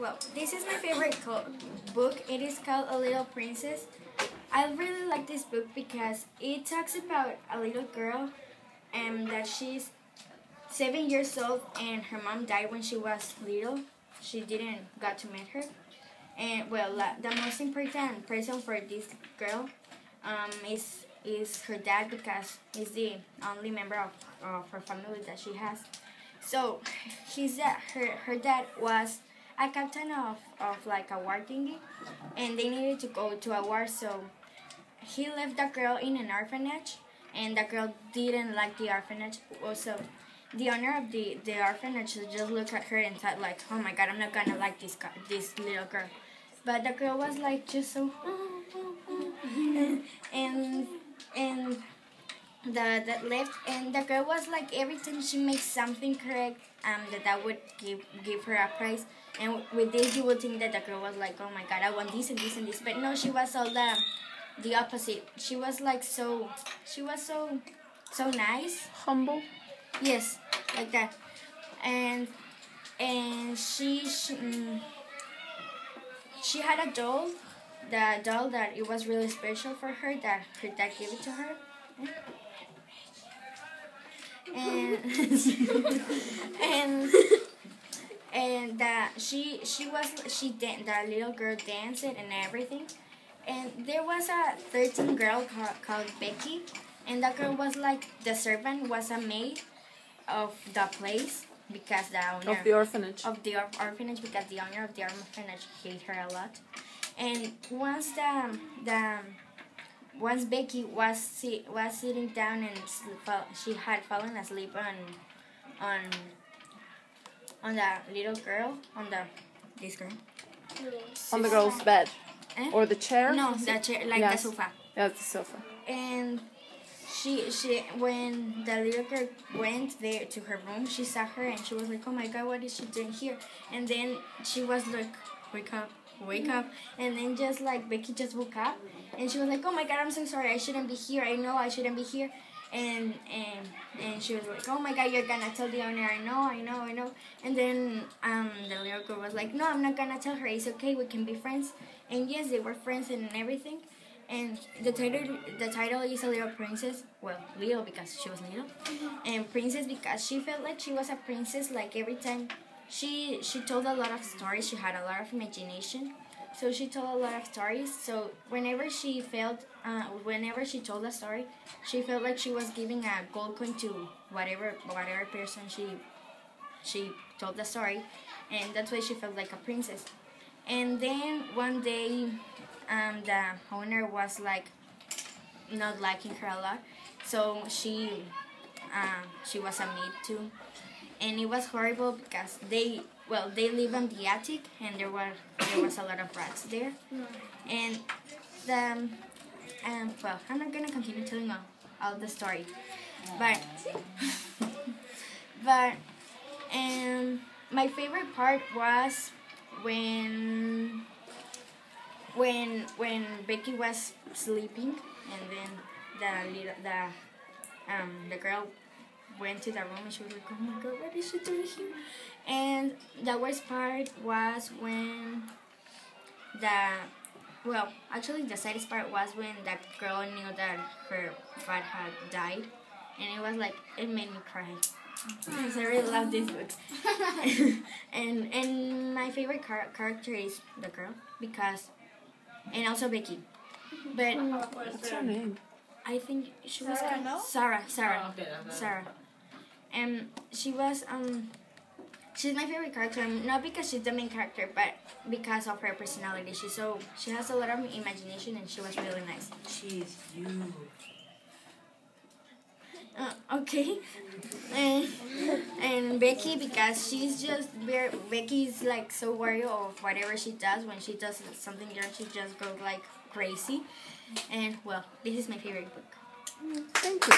Well, this is my favorite book. It is called A Little Princess. I really like this book because it talks about a little girl and that she's 7 years old and her mom died when she was little. She didn't got to meet her. And well, the most important person for this girl is her dad because he's the only member of her family that she has. So her dad was a captain of like a war thingy, and they needed to go to a war, so he left the girl in an orphanage, and the girl didn't like the orphanage. Also, the owner of the orphanage just looked at her and thought like, oh my god, I'm not gonna like this little girl. But the girl was like just so and that left, and the girl was like every time she makes something correct, that would give her a prize. And with this, you would think that the girl was like, oh my god, I want this and this and this. But no, she was all the opposite. She was like so nice, humble. Yes, like that. And she had a doll. The doll that it was really special for her, that her dad gave it to her. And the little girl danced and everything. And there was a 13 girl called Becky, and that girl was like, the servant was a maid of the place because the owner of the orphanage because the owner of the orphanage hated her a lot. And once once Becky was sitting down and she had fallen asleep on the little girl, this girl, on the girl's bed. Or the chair? No, the chair, like the sofa. Yeah, the sofa. And she when the little girl went there to her room, she saw her and she was like, oh my god, what is she doing here? And then she was like, wake up. And then just like Becky just woke up and she was like, oh my god, I'm so sorry, I shouldn't be here. I know I shouldn't be here. And she was like, oh my god, you're gonna tell the owner. I know. And then the little girl was like, no, I'm not gonna tell her. It's okay, we can be friends. And yes, they were friends and everything. And the title is A Little Princess. Well, little because she was little, and princess because she felt like she was a princess. Like every time she told a lot of stories. She had a lot of imagination, so she told a lot of stories. So whenever she told a story, she felt like she was giving a gold coin to whatever person she told the story, and that's why she felt like a princess. And then one day, the owner was like not liking her a lot, so she was a maid too, and it was horrible because they live on the attic, and there was a lot of rats there, and well, I'm not gonna continue telling all the story, but my favorite part was when Becky was sleeping, and then the girl went to the room and she was like, oh my god, what is she doing here? And the worst part was when the saddest part was when that girl knew that her father had died, and it was like, it made me cry. Because I really love this book. and my favorite character is the girl, because, and also Becky. But what's her name? I think she was Sarah. And she was she's my favorite character, not because she's the main character, but because of her personality. She has a lot of imagination, and she was really nice. She's you. Okay. And Becky, because Becky's like so worried of whatever she does. When she does something wrong, she just goes like crazy. And well, this is my favorite book. Thank you.